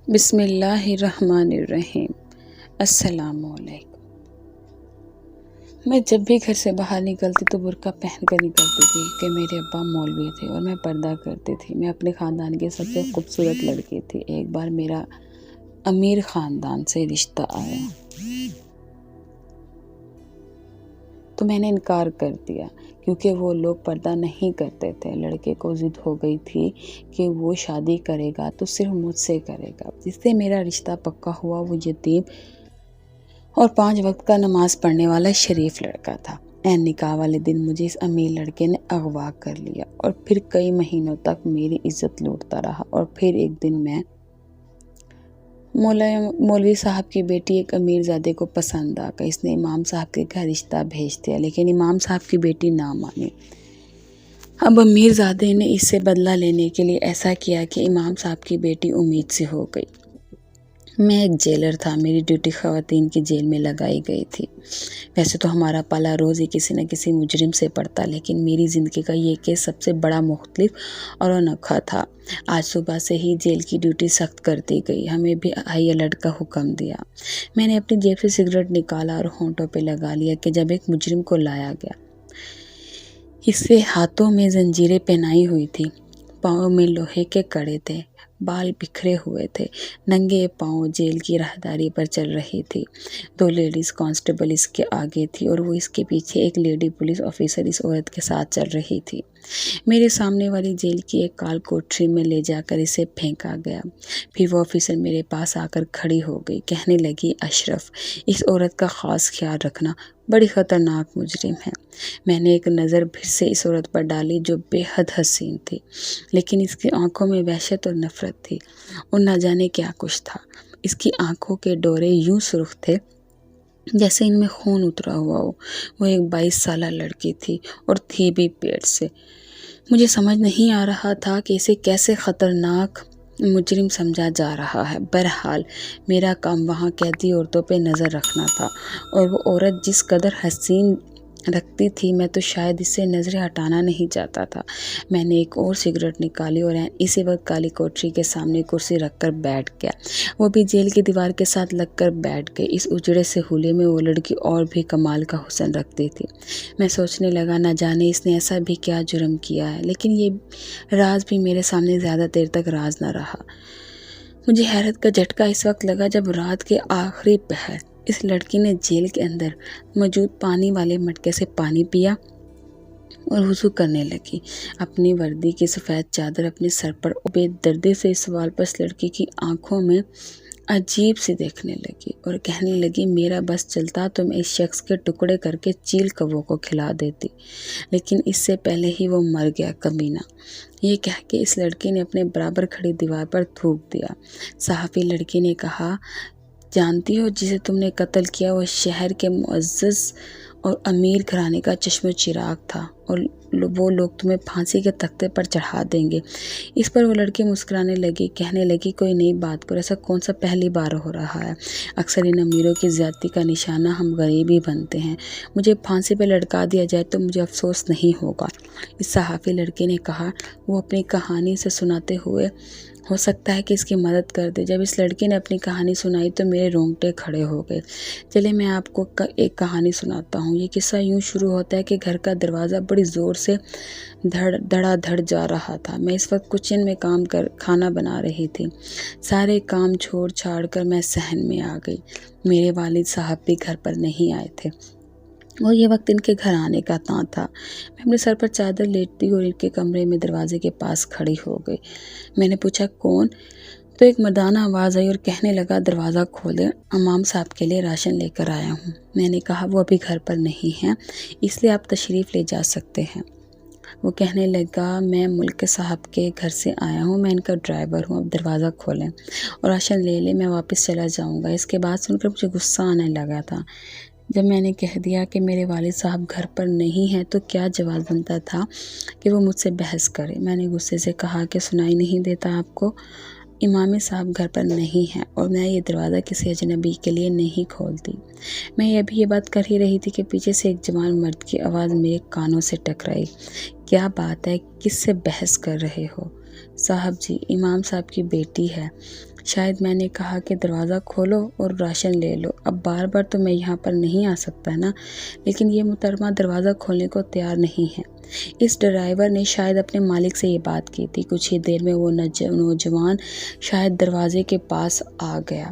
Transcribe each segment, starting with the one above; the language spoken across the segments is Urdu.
بسم اللہ الرحمن الرحیم۔ السلام علیکم۔ میں جب بھی گھر سے باہر نکلتی تو برقع پہن کر نکلتی تھی کہ میرے ابا مولوی تھے اور میں پردہ کرتی تھی۔ میں اپنے خاندان کی سب سے خوبصورت لڑکی تھی۔ ایک بار میرا امیر خاندان سے رشتہ آیا تو میں نے انکار کر دیا کیونکہ وہ لوگ پردہ نہیں کرتے تھے۔ لڑکے کو ضد ہو گئی تھی کہ وہ شادی کرے گا تو صرف مجھ سے کرے گا۔ جس سے میرا رشتہ پکا ہوا وہ یتیم اور 5 وقت کا نماز پڑھنے والا شریف لڑکا تھا۔ نکاح والے دن مجھے اس امیر لڑکے نے اغوا کر لیا اور پھر کئی مہینوں تک میری عزت لوٹتا رہا۔ اور پھر ایک دن میں مولوی صاحب کی بیٹی ایک امیر زادے کو پسند آ گئی۔ اس نے امام صاحب کے گھر رشتہ بھیج دیا لیکن امام صاحب کی بیٹی نہ مانی۔ اب امیر زادے نے اس سے بدلہ لینے کے لیے ایسا کیا کہ امام صاحب کی بیٹی امید سے ہو گئی۔ میں ایک جیلر تھا، میری ڈیوٹی خواتین کی جیل میں لگائی گئی تھی۔ ویسے تو ہمارا پالا روز ہی کسی نہ کسی مجرم سے پڑتا، لیکن میری زندگی کا یہ کیس سب سے بڑا، مختلف اور انوکھا تھا۔ آج صبح سے ہی جیل کی ڈیوٹی سخت کر دی گئی، ہمیں بھی ہائی الرٹ کا حکم دیا۔ میں نے اپنی جیب سے سگریٹ نکالا اور ہونٹوں پہ لگا لیا کہ جب ایک مجرم کو لایا گیا۔ اس کے ہاتھوں میں زنجیریں پہنائی ہوئی تھی، پاؤں میں لوہے کے کڑے تھے، بال بکھرے ہوئے تھے، ننگے پاؤں جیل کی راہداری پر چل رہی تھی۔ 2 لیڈیز کانسٹیبل اس کے آگے تھی اور وہ اس کے پیچھے ایک لیڈی پولیس آفیسر اس عورت کے ساتھ چل رہی تھی۔ میرے سامنے والی جیل کی ایک کال کوٹری میں لے جا کر اسے پھینکا گیا۔ پھر وہ آفیسر میرے پاس آ کر کھڑی ہو گئی، کہنے لگی، اشرف، اس عورت کا خاص خیال رکھنا، بڑی خطرناک مجرم ہے۔ میں نے ایک نظر پھر سے اس عورت پر ڈالی جو بے حد حسین تھی، لیکن اس کی آنکھوں میں وحشت اور نفرت تھی اور نہ جانے کیا کچھ تھا۔ اس کی آنکھوں کے ڈورے یوں سرخ تھے جیسے ان میں خون اترا ہوا ہو۔ وہ ایک 22 سالہ لڑکی تھی اور تھی بھی پیٹ سے۔ مجھے سمجھ نہیں آ رہا تھا کہ اسے کیسے خطرناک مجرم سمجھا جا رہا ہے۔ بہرحال میرا کام وہاں قیدی عورتوں پہ نظر رکھنا تھا اور وہ عورت جس قدر حسین لگتی تھی میں تو شاید اس سے نظریں ہٹانا نہیں چاہتا تھا۔ میں نے ایک اور سگریٹ نکالی اور اسی وقت کالی کوٹری کے سامنے کرسی رکھ کر بیٹھ گیا۔ وہ بھی جیل کی دیوار کے ساتھ لگ کر بیٹھ گئی۔ اس اجڑے سے حولے میں وہ لڑکی اور بھی کمال کا حسن رکھتی تھی۔ میں سوچنے لگا، نہ جانے اس نے ایسا بھی کیا جرم کیا ہے، لیکن یہ راز بھی میرے سامنے زیادہ دیر تک راز نہ رہا۔ مجھے حیرت کا جھٹکا اس وقت لگا جب رات کے آخری پہر اس لڑکی نے جیل کے اندر موجود پانی والے مٹکے سے پانی پیا اور وضو کرنے لگی۔ اپنی وردی کی سفید چادر اپنے سر پر بے دردی سے اس سوال پر اس لڑکی کی آنکھوں میں عجیب سی دیکھنے لگی اور کہنے لگی، میرا بس چلتا تو میں اس شخص کے ٹکڑے کر کے چیل کووں کو کھلا دیتی، لیکن اس سے پہلے ہی وہ مر گیا، کمینہ۔ یہ کہہ کے اس لڑکی نے اپنے برابر کھڑی دیوار پر تھوک دیا۔ صحافی لڑکی نے کہا، جانتی ہو جسے تم نے قتل کیا وہ شہر کے معزز اور امیر گھرانے کا چشم و چراغ تھا اور وہ لوگ تمہیں پھانسی کے تختے پر چڑھا دیں گے۔ اس پر وہ لڑکی مسکرانے لگی، کہنے لگی، کوئی نئی بات پر ایسا کون سا پہلی بار ہو رہا ہے؟ اکثر ان امیروں کی زیادتی کا نشانہ ہم غریب ہی بنتے ہیں۔ مجھے پھانسی پہ لٹکا دیا جائے تو مجھے افسوس نہیں ہوگا۔ اس صحافی لڑکے نے کہا۔ وہ اپنی کہانی سے سناتے ہوئے، ہو سکتا ہے کہ اس کی مدد کر دے۔ جب اس لڑکی نے اپنی کہانی سنائی تو میرے رونگٹے کھڑے ہو گئے۔ چلے میں آپ کو ایک کہانی سناتا ہوں۔ یہ قصہ یوں شروع ہوتا ہے کہ گھر کا دروازہ بڑی زور سے دھڑا دھڑ جا رہا تھا۔ میں اس وقت کچن میں کھانا بنا رہی تھی۔ سارے کام چھوڑ چھاڑ کر میں صحن میں آ گئی۔ میرے والد صاحب بھی گھر پر نہیں آئے تھے اور یہ وقت ان کے گھر آنے کا تاں تھا۔ میں اپنے سر پر چادر لیٹتی اور ان کے کمرے میں دروازے کے پاس کھڑی ہو گئی۔ میں نے پوچھا، کون؟ تو ایک مردانہ آواز آئی اور کہنے لگا، دروازہ کھولیں، امام صاحب کے لیے راشن لے کر آیا ہوں۔ میں نے کہا، وہ ابھی گھر پر نہیں ہیں، اس لیے آپ تشریف لے جا سکتے ہیں۔ وہ کہنے لگا، میں ملک صاحب کے گھر سے آیا ہوں، میں ان کا ڈرائیور ہوں، اب دروازہ کھولیں اور راشن لے لیں، میں واپس چلا جاؤں گا۔ اس کے بعد سن کر مجھے غصہ آنے لگا تھا۔ جب میں نے کہہ دیا کہ میرے والد صاحب گھر پر نہیں ہیں تو کیا جواز بنتا تھا کہ وہ مجھ سے بحث کرے۔ میں نے غصے سے کہا کہ سنائی نہیں دیتا آپ کو؟ امام صاحب گھر پر نہیں ہیں اور میں یہ دروازہ کسی اجنبی کے لیے نہیں کھولتی۔ میں ابھی یہ بات کر ہی رہی تھی کہ پیچھے سے ایک جوان مرد کی آواز میرے کانوں سے ٹکرائی، کیا بات ہے، کس سے بحث کر رہے ہو؟ صاحب جی، امام صاحب کی بیٹی ہے، شاید میں نے کہا کہ دروازہ کھولو اور راشن لے لو، اب بار بار تو میں یہاں پر نہیں آ سکتا نا، لیکن یہ محترمہ دروازہ کھولنے کو تیار نہیں ہے۔ اس ڈرائیور نے شاید اپنے مالک سے یہ بات کی تھی۔ کچھ ہی دیر میں وہ نوجوان شاید دروازے کے پاس آ گیا،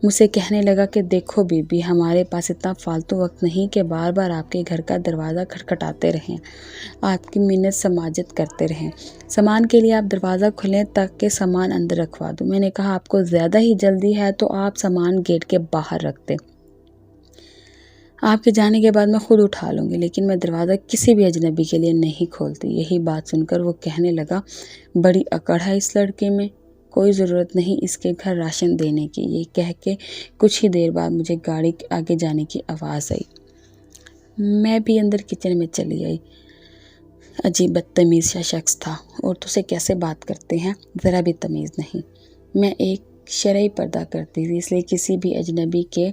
مجھ سے کہنے لگا کہ دیکھو بی بی، ہمارے پاس اتنا فالتو وقت نہیں کہ بار بار آپ کے گھر کا دروازہ کھٹکھٹاتے رہیں، آپ کی منت سماجت کرتے رہیں۔ سامان کے لیے آپ دروازہ کھولیں تاکہ سامان اندر رکھوا دوں۔ میں نے کہا آپ کو زیادہ ہی جلدی ہے تو آپ سامان گیٹ کے باہر رکھ دیں، آپ کے جانے کے بعد میں خود اٹھا لوں گی، لیکن میں دروازہ کسی بھی اجنبی کے لیے نہیں کھولتی۔ یہی بات سن کر وہ کہنے لگا، بڑی اکڑ ہے اس لڑکے میں، کوئی ضرورت نہیں اس کے گھر راشن دینے کی۔ یہ کہہ کے کچھ ہی دیر بعد مجھے گاڑی کے آگے جانے کی آواز آئی۔ میں بھی اندر کچن میں چلی آئی۔ عجیب بدتمیز سا شخص تھا، عورتوں سے کیسے بات کرتے ہیں، ذرا بھی تمیز نہیں۔ میں ایک شرعی پردہ کرتی تھی، اس لیے کسی بھی اجنبی کے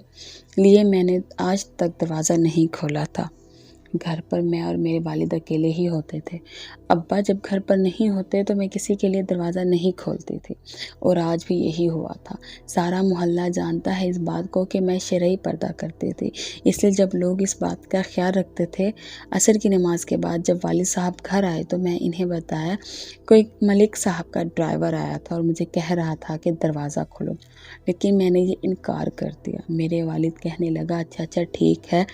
لیے میں نے آج تک دروازہ نہیں کھولا تھا۔ گھر پر میں اور میرے والد اکیلے ہی ہوتے تھے۔ ابا جب گھر پر نہیں ہوتے تو میں کسی کے لیے دروازہ نہیں کھولتی تھی، اور آج بھی یہی ہوا تھا۔ سارا محلہ جانتا ہے اس بات کو کہ میں شرعی پردہ کرتی تھی، اس لیے جب لوگ اس بات کا خیال رکھتے تھے، عصر کی نماز کے بعد جب والد صاحب گھر آئے تو میں انہیں بتایا کوئی ملک صاحب کا ڈرائیور آیا تھا اور مجھے کہہ رہا تھا کہ دروازہ کھولو، لیکن میں نے یہ انکار کر دیا۔ میرے والد کہنے لگا، اچھا ٹھیک ہے،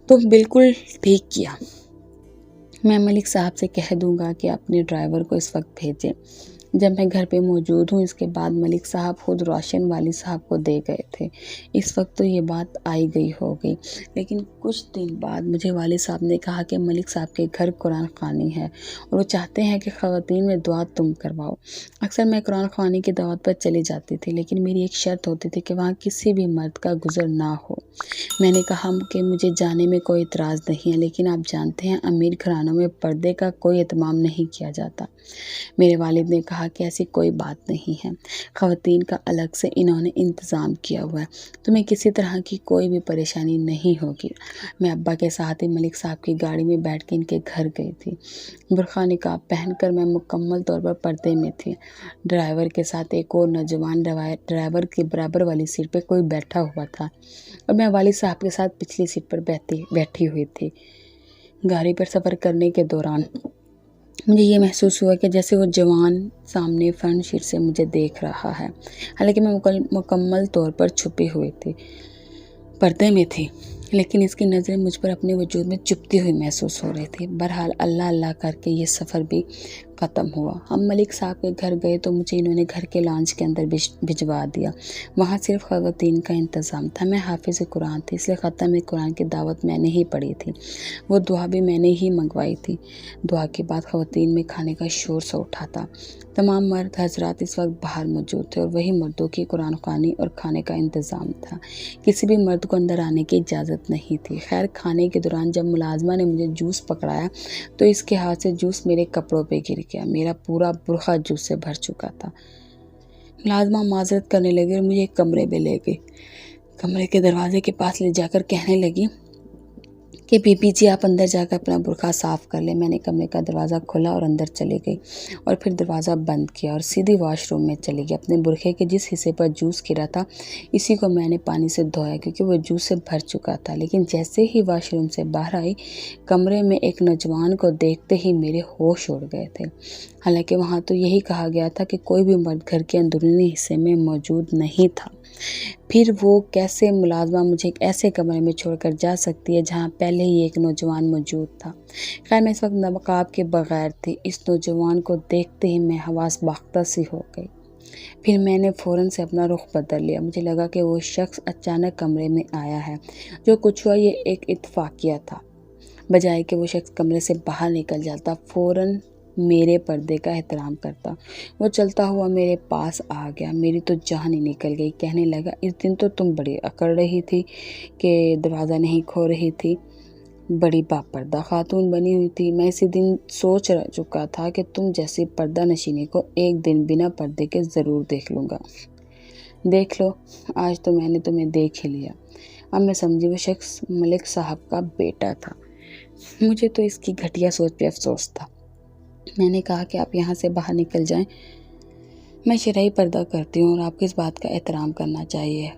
تم بالکل ٹھیک کیا، میں ملک صاحب سے کہہ دوں گا کہ اپنے ڈرائیور کو اس وقت بھیجیں جب میں گھر پہ موجود ہوں۔ اس کے بعد ملک صاحب خود روشن والد صاحب کو دے گئے تھے۔ اس وقت تو یہ بات آئی گئی ہو گئی، لیکن کچھ دن بعد مجھے والد صاحب نے کہا کہ ملک صاحب کے گھر قرآن خوانی ہے اور وہ چاہتے ہیں کہ خواتین میں دعا تم کرواؤ۔ اکثر میں قرآن خوانی کی دعوت پر چلی جاتی تھی، لیکن میری ایک شرط ہوتی تھی کہ وہاں کسی بھی مرد کا گزر نہ ہو۔ میں نے کہا کہ مجھے جانے میں کوئی اعتراض نہیں ہے، لیکن آپ جانتے ہیں امیر گھرانوں میں پردے کا کوئی اہتمام نہیں کیا جاتا۔ میرے والد نے کہا کہ ایسی کوئی بات نہیں ہے، خواتین کا الگ سے انہوں نے انتظام کیا ہوا ہے، تمہیں کسی طرح کی کوئی بھی پریشانی نہیں ہوگی۔ میں ابا کے ساتھ ہی ملک صاحب کی گاڑی میں بیٹھ کے ان کے گھر گئی تھی۔ برقع نقاب پہن کر میں مکمل طور پر پردے میں تھی۔ ڈرائیور کے ساتھ ایک اور نوجوان ڈرائیور کے برابر والی سیٹ پہ کوئی بیٹھا ہوا تھا اور میں والد صاحب کے ساتھ پچھلی سیٹ پر بیٹھی ہوئی تھی۔ گاڑی پر سفر کرنے کے دوران مجھے یہ محسوس ہوا کہ جیسے وہ جوان سامنے فرنٹ سیٹ سے مجھے دیکھ رہا ہے، حالانکہ میں مکمل طور پر چھپی ہوئی تھی، پردے میں تھی، لیکن اس کی نظریں مجھ پر اپنے وجود میں چپتی ہوئی محسوس ہو رہی تھی۔ بہرحال اللہ اللہ کر کے یہ سفر بھی ختم ہوا۔ ہم ملک صاحب کے گھر گئے تو مجھے انہوں نے گھر کے لانچ کے اندر بھجوا دیا۔ وہاں صرف خواتین کا انتظام تھا۔ میں حافظ قرآن تھی، اس لیے ختم قرآن کی دعوت میں نے ہی پڑھی تھی، وہ دعا بھی میں نے ہی منگوائی تھی۔ دعا کے بعد خواتین میں کھانے کا شور سا اٹھا تھا۔ تمام مرد حضرات اس وقت باہر موجود تھے اور وہی مردوں کی قرآن خوانی اور کھانے کا انتظام تھا۔ کسی بھی مرد کو اندر آنے کی اجازت نہیں تھی۔ خیر، کھانے کے دوران جب ملازمہ نے مجھے جوس پکڑایا تو اس کے ہاتھ سے جوس میرے کپڑوں پہ گر گیا۔ میرا پورا برقع جوس سے بھر چکا تھا۔ ملازمہ معذرت کرنے لگی اور مجھے ایک کمرے میں لے گئی۔ کمرے کے دروازے کے پاس لے جا کر کہنے لگی کہ بی بی جی، آپ اندر جا کر اپنا برقع صاف کر لیں۔ میں نے کمرے کا دروازہ کھولا اور اندر چلی گئی اور پھر دروازہ بند کیا اور سیدھی واش روم میں چلی گئی۔ اپنے برقعے کے جس حصے پر جوس گرا تھا اسی کو میں نے پانی سے دھویا، کیونکہ وہ جوس سے بھر چکا تھا۔ لیکن جیسے ہی واش روم سے باہر آئی، کمرے میں ایک نوجوان کو دیکھتے ہی میرے ہوش اڑ گئے تھے۔ حالانکہ وہاں تو یہی کہا گیا تھا کہ کوئی بھی مرد گھر کے اندرونی حصے میں موجود نہیں تھا، پھر وہ کیسے ملازمہ مجھے ایک ایسے کمرے میں چھوڑ کر جا سکتی ہے جہاں پہلے ہی ایک نوجوان موجود تھا۔ خیر، میں اس وقت نقاب کے بغیر تھی۔ اس نوجوان کو دیکھتے ہی میں حواس باختہ سی ہو گئی۔ پھر میں نے فوراً سے اپنا رخ بدل لیا۔ مجھے لگا کہ وہ شخص اچانک کمرے میں آیا ہے۔ جو کچھ ہوا یہ ایک اتفاقیہ تھا۔ بجائے کہ وہ شخص کمرے سے باہر نکل جاتا، فوراً میرے پردے کا احترام کرتا، وہ چلتا ہوا میرے پاس آ گیا۔ میری تو جان ہی نکل گئی۔ کہنے لگا، اس دن تو تم بڑی اکڑ رہی تھی کہ دروازہ نہیں کھول رہی تھی، بڑی باپردہ خاتون بنی ہوئی تھی۔ میں اسی دن سوچ چکا تھا کہ تم جیسی پردہ نشینی کو ایک دن بنا پردے کے ضرور دیکھ لوں گا۔ دیکھ لو، آج تو میں نے تمہیں دیکھ ہی لیا۔ اب میں سمجھی وہ شخص ملک صاحب کا بیٹا تھا۔ مجھے تو اس کی گھٹیا سوچ پہ افسوس تھا۔ میں نے کہا کہ آپ یہاں سے باہر نکل جائیں، میں شرعی پردہ کرتی ہوں اور آپ کو اس بات کا احترام کرنا چاہیے۔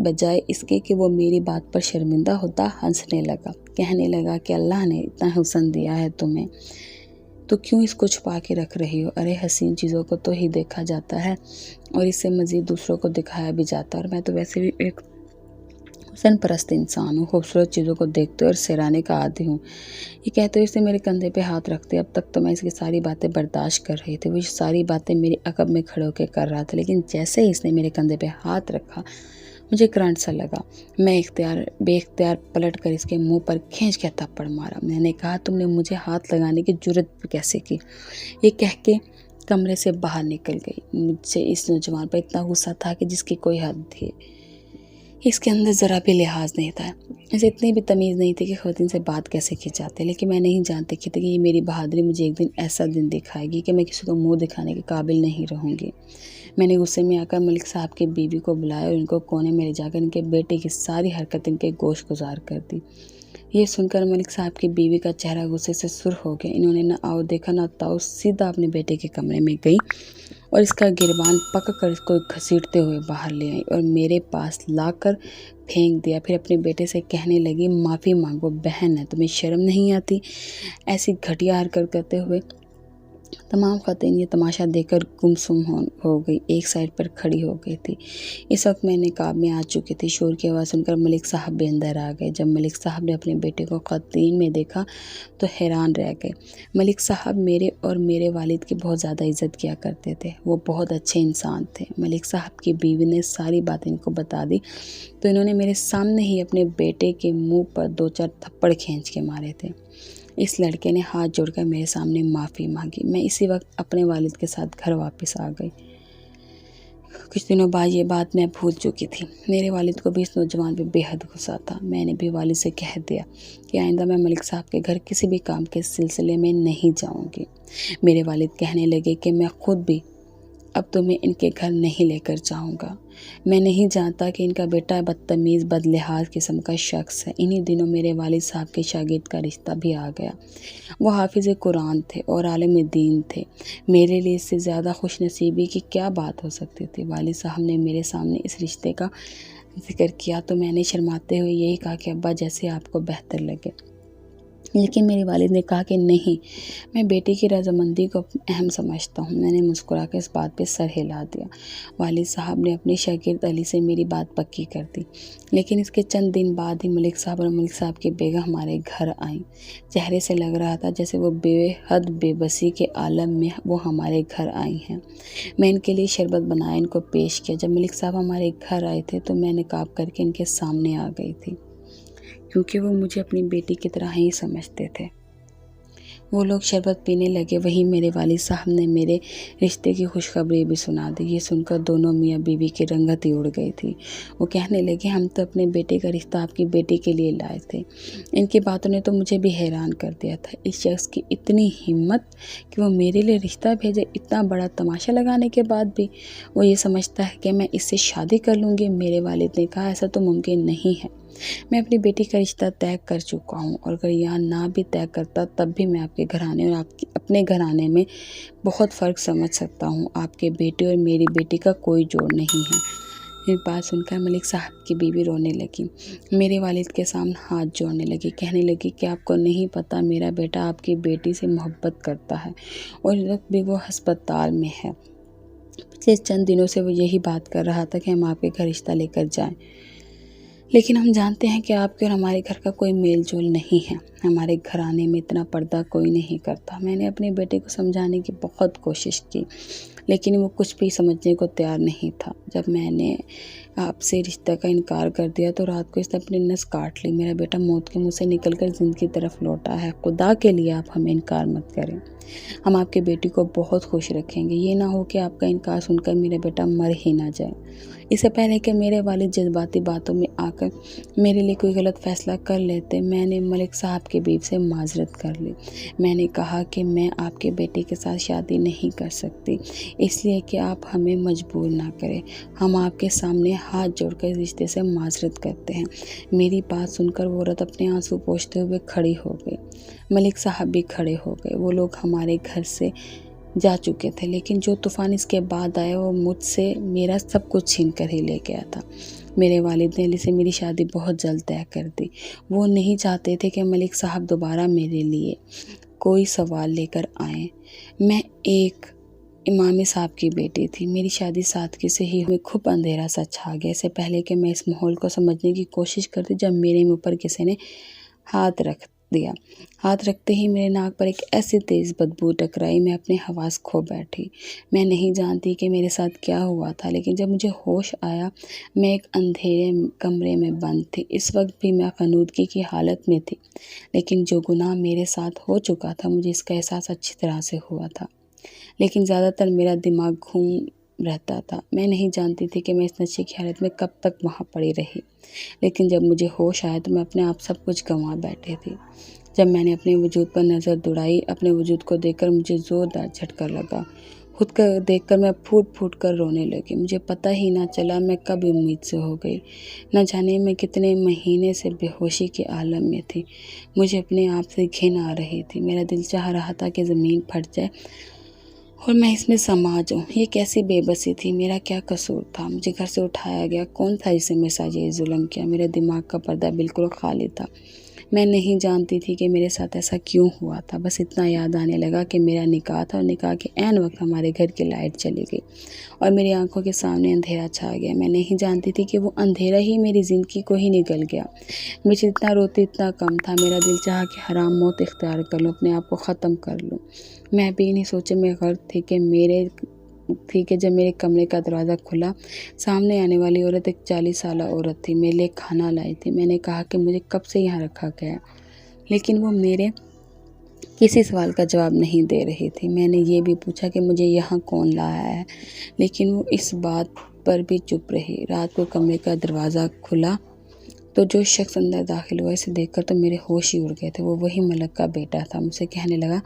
بجائے اس کے کہ وہ میری بات پر شرمندہ ہوتا، ہنسنے لگا، کہنے لگا کہ اللہ نے اتنا حسن دیا ہے تمہیں تو کیوں اس کو چھپا کے رکھ رہی ہو؟ ارے حسین چیزوں کو تو ہی دیکھا جاتا ہے اور اس سے مزید دوسروں کو دکھایا بھی جاتا ہے، اور میں تو ویسے بھی ایک حسن پرست انسان ہوں، خوبصورت چیزوں کو دیکھتے اور سرانے کا عادی ہوں۔ یہ کہتے ہوئے اس نے میرے کندھے پہ ہاتھ رکھتے، اب تک تو میں اس کی ساری باتیں برداشت کر رہی تھی، وہ ساری باتیں میری عقب میں کھڑے ہو کے کر رہا تھا، لیکن جیسے ہی اس نے میرے کندھے پہ ہاتھ رکھا مجھے کرنٹ سا لگا۔ میں بے اختیار پلٹ کر اس کے منہ پر کھینچ کے تھپڑ مارا۔ میں نے کہا تم نے مجھے ہاتھ لگانے کی جرت کیسے کی؟ یہ کہہ کے کمرے سے باہر نکل گئی۔ مجھے اس نوجوان پر اتنا غصہ تھا کہ جس کی کوئی حد تھی۔ اس کے اندر ذرا بھی لحاظ نہیں تھا، اسے اتنی بھی تمیز نہیں تھی کہ خواتین سے بات کیسے کی جاتی، لیکن میں نہیں جانتی کہ یہ میری بہادری مجھے ایک دن ایسا دن دکھائے گی کہ میں کسی کو منہ دکھانے کے قابل نہیں رہوں گی۔ میں نے غصے میں آ کر ملک صاحب کی بیوی کو بلایا اور ان کو کونے میں لے جا کر ان کے بیٹے کی ساری حرکت ان کے گوش گزار کر دی۔ یہ سن کر ملک صاحب کی بیوی کا چہرہ غصے سے سرخ ہو گیا۔ انہوں نے نہ آؤ دیکھا نہ تاؤ، سیدھا اپنے بیٹے کے کمرے میں گئی اور اس کا گریبان پکڑ کر اس کو گھسیٹتے ہوئے باہر لے آئی اور میرے پاس لا کر پھینک دیا۔ پھر اپنے بیٹے سے کہنے لگی معافی مانگو، بہن ہے، تمہیں شرم نہیں آتی ایسی گھٹیا حرکت کرتے ہوئے؟ تمام خواتین یہ تماشا دیکھ کر گمسم ہو گئی، ایک سائڈ پر کھڑی ہو گئی تھی۔ اس وقت میں نقاب میں آ چکی تھی۔ شور کی آواز سن کر ملک صاحب بھی اندر آ گئے۔ جب ملک صاحب نے اپنے بیٹے کو خواتین میں دیکھا تو حیران رہ گئے۔ ملک صاحب میرے اور میرے والد کی بہت زیادہ عزت کیا کرتے تھے، وہ بہت اچھے انسان تھے۔ ملک صاحب کی بیوی نے ساری بات ان کو بتا دی تو انہوں نے میرے سامنے ہی اپنے بیٹے کے منہ پر 2-4 تھپڑ کھینچ کے مارے تھے۔ اس لڑکے نے ہاتھ جوڑ کر میرے سامنے معافی مانگی۔ میں اسی وقت اپنے والد کے ساتھ گھر واپس آ گئی۔ کچھ دنوں بعد یہ بات میں بھول چکی تھی۔ میرے والد کو بھی اس نوجوان پہ بے حد غصہ تھا۔ میں نے بھی والد سے کہہ دیا کہ آئندہ میں ملک صاحب کے گھر کسی بھی کام کے سلسلے میں نہیں جاؤں گی۔ میرے والد کہنے لگے کہ میں خود بھی اب تمہیں ان کے گھر نہیں لے کر جاؤں گا۔ میں نہیں جانتا کہ ان کا بیٹا بدتمیز بد لحاظ قسم کا شخص ہے۔ انہی دنوں میرے والد صاحب کے شاگرد کا رشتہ بھی آ گیا۔ وہ حافظ قرآن تھے اور عالم دین تھے۔ میرے لیے اس سے زیادہ خوش نصیبی کی کیا بات ہو سکتی تھی؟ والد صاحب نے میرے سامنے اس رشتے کا ذکر کیا تو میں نے شرماتے ہوئے یہی کہا کہ ابا جیسے آپ کو بہتر لگے، لیکن میرے والد نے کہا کہ نہیں، میں بیٹی کی رضامندی کو اہم سمجھتا ہوں۔ میں نے مسکرا کر اس بات پہ سر ہلا دیا۔ والد صاحب نے اپنے شاگرد علی سے میری بات پکی کر دی، لیکن اس کے چند دن بعد ہی ملک صاحب اور ملک صاحب کی بیگم ہمارے گھر آئیں۔ چہرے سے لگ رہا تھا جیسے وہ بے حد بے بسی کے عالم میں وہ ہمارے گھر آئی ہیں۔ میں ان کے لیے شربت بنایا، ان کو پیش کیا۔ جب ملک صاحب ہمارے گھر آئے تھے تو میں نقاب کر کے ان کے سامنے آ گئی تھی، کیونکہ وہ مجھے اپنی بیٹی کی طرح ہی سمجھتے تھے۔ وہ لوگ شربت پینے لگے، وہیں میرے والد صاحب نے میرے رشتے کی خوشخبری بھی سنا دی۔ یہ سن کر دونوں میاں بیوی کی رنگت ہی اڑ گئی تھی۔ وہ کہنے لگے ہم تو اپنے بیٹے کا رشتہ آپ کی بیٹی کے لیے لائے تھے۔ ان کی باتوں نے تو مجھے بھی حیران کر دیا تھا۔ اس شخص کی اتنی ہمت کہ وہ میرے لیے رشتہ بھیجے، اتنا بڑا تماشا لگانے کے بعد بھی وہ یہ سمجھتا ہے کہ میں اس سے شادی کر لوں گی۔ میرے والد نے کہا ایسا تو ممکن نہیں ہے، میں اپنی بیٹی کا رشتہ طے کر چکا ہوں، اور اگر یہاں نہ بھی طے کرتا تب بھی میں آپ کے گھرانے اور اپنے گھرانے میں بہت فرق سمجھ سکتا ہوں۔ آپ کے بیٹے اور میری بیٹی کا کوئی جوڑ نہیں ہے۔ یہ بات سن کر ملک صاحب کی بیوی رونے لگی، میرے والد کے سامنے ہاتھ جوڑنے لگی، کہنے لگی کہ آپ کو نہیں پتہ میرا بیٹا آپ کی بیٹی سے محبت کرتا ہے اور اس وقت بھی وہ ہسپتال میں ہے۔ پچھلے چند دنوں سے وہ یہی بات کر رہا تھا کہ ہم آپ کے گھر رشتہ لے کر جائیں، لیکن ہم جانتے ہیں کہ آپ کے اور ہمارے گھر کا کوئی میل جول نہیں ہے۔ ہمارے گھرانے میں اتنا پردہ کوئی نہیں کرتا۔ میں نے اپنے بیٹے کو سمجھانے کی بہت کوشش کی، لیکن وہ کچھ بھی سمجھنے کو تیار نہیں تھا۔ جب میں نے آپ سے رشتہ کا انکار کر دیا تو رات کو اس نے اپنی نس کاٹ لی۔ میرا بیٹا موت کے منہ سے نکل کر زندگی کی طرف لوٹا ہے۔ خدا کے لیے آپ ہمیں انکار مت کریں، ہم آپ کے بیٹی کو بہت خوش رکھیں گے۔ یہ نہ ہو کہ آپ کا انکار سن کر میرا بیٹا مر ہی نہ جائے۔ اس سے پہلے کہ میرے والد جذباتی باتوں میں آ کر میرے لیے کوئی غلط فیصلہ کر لیتے، میں نے ملک صاحب کی بیوی سے معذرت کر لی۔ میں نے کہا کہ میں آپ کے بیٹے کے ساتھ شادی نہیں کر سکتی، اس لیے کہ آپ ہمیں مجبور نہ کریں۔ ہم آپ کے سامنے ہاتھ جوڑ کر اس رشتے سے معذرت کرتے ہیں۔ میری بات سن کر وہ عورت اپنے آنسو پوچھتے ہوئے کھڑی ہو گئی۔ ملک صاحب بھی کھڑے ہو گئے۔ وہ لوگ ہمارے گھر سے جا چکے تھے، لیکن جو طوفان اس کے بعد آیا وہ مجھ سے میرا سب کچھ چھین کر ہی لے گیا تھا۔ میرے والد نے علی سے میری شادی بہت جلد طے کر دی۔ وہ نہیں چاہتے تھے کہ ملک صاحب دوبارہ میرے لیے کوئی سوال لے کر آئیں۔ میں ایک امام صاحب کی بیٹی تھی۔ میری شادی سادگی سے ہی ہوئی۔ خوب اندھیرا سا چھا گیا۔ اس سے پہلے کہ میں اس ماحول کو سمجھنے کی کوشش کرتی، جب میرے منہ پر کسی نے ہاتھ رکھ دیا۔ ہاتھ رکھتے ہی میرے ناک پر ایک ایسی تیز بدبو ٹکرائی، میں اپنے حواس کھو بیٹھی۔ میں نہیں جانتی کہ میرے ساتھ کیا ہوا تھا، لیکن جب مجھے ہوش آیا میں ایک اندھیرے کمرے میں بند تھی۔ اس وقت بھی میں غنودگی کی حالت میں تھی، لیکن جو گناہ میرے ساتھ ہو چکا تھا مجھے اس کا احساس اچھی طرح سے ہوا تھا، لیکن زیادہ تر میرا دماغ گھوم رہتا تھا۔ میں نہیں جانتی تھی کہ میں اس نشے کی حالت میں کب تک وہاں پڑی رہی، لیکن جب مجھے ہوش آیا تو میں اپنے آپ سب کچھ گنوا بیٹھی تھی۔ جب میں نے اپنے وجود پر نظر دوڑائی، اپنے وجود کو دیکھ کر مجھے زوردار جھٹکا لگا۔ خود کو دیکھ کر میں پھوٹ پھوٹ کر رونے لگی۔ مجھے پتہ ہی نہ چلا میں کب امید سے ہو گئی۔ نہ جانے میں کتنے مہینے سے بے ہوشی کے عالم میں تھی۔ مجھے اپنے آپ سے گھن آ رہی تھی۔ میرا دل چاہ رہا تھا کہ زمین پھٹ جائے اور میں اس میں سما جاؤں۔ یہ کیسی بے بسی تھی، میرا کیا قصور تھا؟ مجھے گھر سے اٹھایا گیا، کون تھا جسے میرے ساتھ یہ ظلم کیا؟ میرے دماغ کا پردہ بالکل خالی تھا۔ میں نہیں جانتی تھی کہ میرے ساتھ ایسا کیوں ہوا تھا۔ بس اتنا یاد آنے لگا کہ میرا نکاح تھا، اور نکاح کے عین وقت ہمارے گھر کی لائٹ چلی گئی اور میری آنکھوں کے سامنے اندھیرا چھا گیا۔ میں نہیں جانتی تھی کہ وہ اندھیرا ہی میری زندگی کو ہی نگل گیا۔ میں جتنا روتی اتنا کم تھا۔ میرا دل چاہا کہ حرام موت اختیار کر لوں، اپنے آپ کو ختم کر لوں۔ میں بھی نہیں سوچے میں غرق تھی کہ جب میرے کمرے کا دروازہ کھلا، سامنے آنے والی عورت ایک 40 سالہ عورت تھی۔ میرے لیے کھانا لائی تھی۔ میں نے کہا کہ مجھے کب سے یہاں رکھا گیا ہے، لیکن وہ میرے کسی سوال کا جواب نہیں دے رہی تھی۔ میں نے یہ بھی پوچھا کہ مجھے یہاں کون لایا ہے، لیکن وہ اس بات پر بھی چپ رہی۔ رات کو کمرے کا دروازہ کھلا تو جو شخص اندر داخل ہوا، اسے دیکھ کر تو میرے ہوش ہی اڑ گئے تھے۔ وہ وہی ملک کا بیٹا تھا۔ مجھ سے کہنے لگا،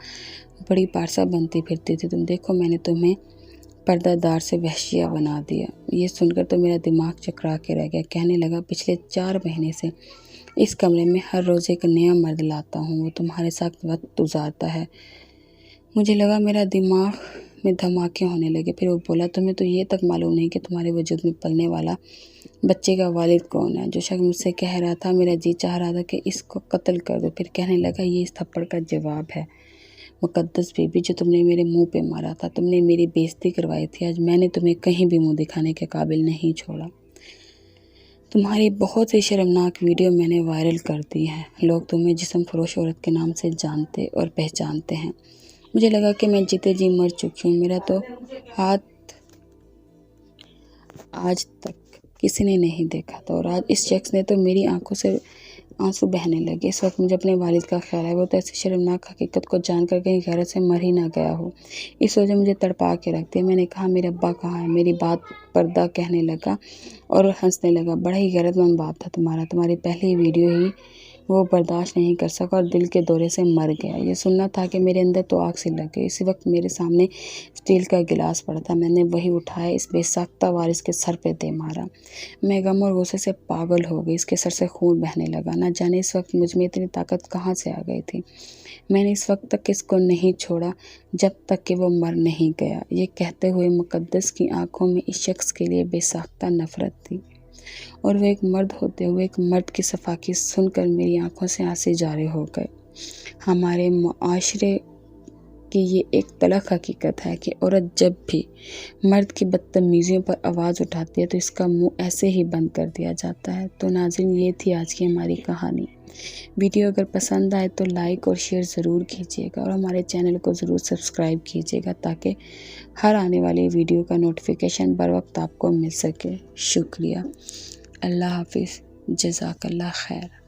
بڑی پارسا بنتی پھرتی تھی تم، دیکھو میں نے تمہیں پردہ دار سے وحشیہ بنا دیا۔ یہ سن کر تو میرا دماغ چکرا کے رہ گیا۔ کہنے لگا، پچھلے 4 مہینے سے اس کمرے میں ہر روز ایک نیا مرد لاتا ہوں، وہ تمہارے ساتھ وقت گزارتا ہے۔ مجھے لگا میرا دماغ میں دھماکے ہونے لگے۔ پھر وہ بولا، تمہیں تو یہ تک معلوم نہیں کہ تمہارے وجود میں پلنے والا بچے کا والد کون ہے؟ جو شخص مجھ سے کہہ رہا تھا، میرا جی چاہ رہا تھا کہ اس کو قتل کر دو۔ پھر کہنے لگا، یہ اس تھپڑ کا جواب ہے، مقدس بی بی، جو تم نے میرے منہ پہ مارا تھا۔ تم نے میری بے عزتی کروائی تھی، آج میں نے تمہیں کہیں بھی منہ دکھانے کے قابل نہیں چھوڑا۔ تمہاری بہت سی شرمناک ویڈیو میں نے وائرل کر دی ہیں۔ لوگ تمہیں جسم فروش عورت کے نام سے جانتے اور پہچانتے ہیں۔ مجھے لگا کہ میں جیتے جی مر چکی ہوں۔ میرا تو ہاتھ آج تک کسی نے نہیں دیکھا تھا، اور آج اس شخص نے تو میری آنکھوں سے آنسو بہنے لگے۔ اس وقت مجھے اپنے والد کا خیال ہے، وہ تو ایسی شرمناک حقیقت کو جان کر کہیں غیرت سے مر ہی نہ گیا ہو۔ اس وجہ مجھے تڑپا کے رکھ دیا۔ میں نے کہا، میرے ابا کہاں ہے؟ میری بات پردہ کہنے لگا اور ہنسنے لگا، بڑا ہی غیرت مند باپ تھا تمہارا۔ تمہاری پہلی ویڈیو ہی وہ برداشت نہیں کر سکا اور دل کے دورے سے مر گیا۔ یہ سننا تھا کہ میرے اندر تو آگ سی لگ گئی۔ اسی وقت میرے سامنے اسٹیل کا گلاس پڑا تھا، میں نے وہی اٹھایا، اس بے ساختہ وارث کے سر پہ دے مارا۔ میں غم اور غصے سے پاگل ہو گئی۔ اس کے سر سے خون بہنے لگا۔ نہ جانے اس وقت مجھ میں اتنی طاقت کہاں سے آ گئی تھی۔ میں نے اس وقت تک اس کو نہیں چھوڑا جب تک کہ وہ مر نہیں گیا۔ یہ کہتے ہوئے مقدس کی آنکھوں میں اس شخص کے لیے بے ساختہ نفرت تھی، اور وہ ایک مرد ہوتے ہوئے ایک مرد کی صفاقی سن کر میری آنکھوں سے آنسو جاری ہو گئے۔ ہمارے معاشرے کی یہ ایک تلخ حقیقت ہے کہ عورت جب بھی مرد کی بدتمیزیوں پر آواز اٹھاتی ہے تو اس کا منہ ایسے ہی بند کر دیا جاتا ہے۔ تو ناظرین، یہ تھی آج کی ہماری کہانی۔ ویڈیو اگر پسند آئے تو لائک اور شیئر ضرور کیجیے گا، اور ہمارے چینل کو ضرور سبسکرائب کیجیے گا تاکہ ہر آنے والی ویڈیو کا نوٹیفیکیشن بر وقت آپ کو مل سکے۔ شکریہ۔ اللہ حافظ۔ جزاک اللہ خیر۔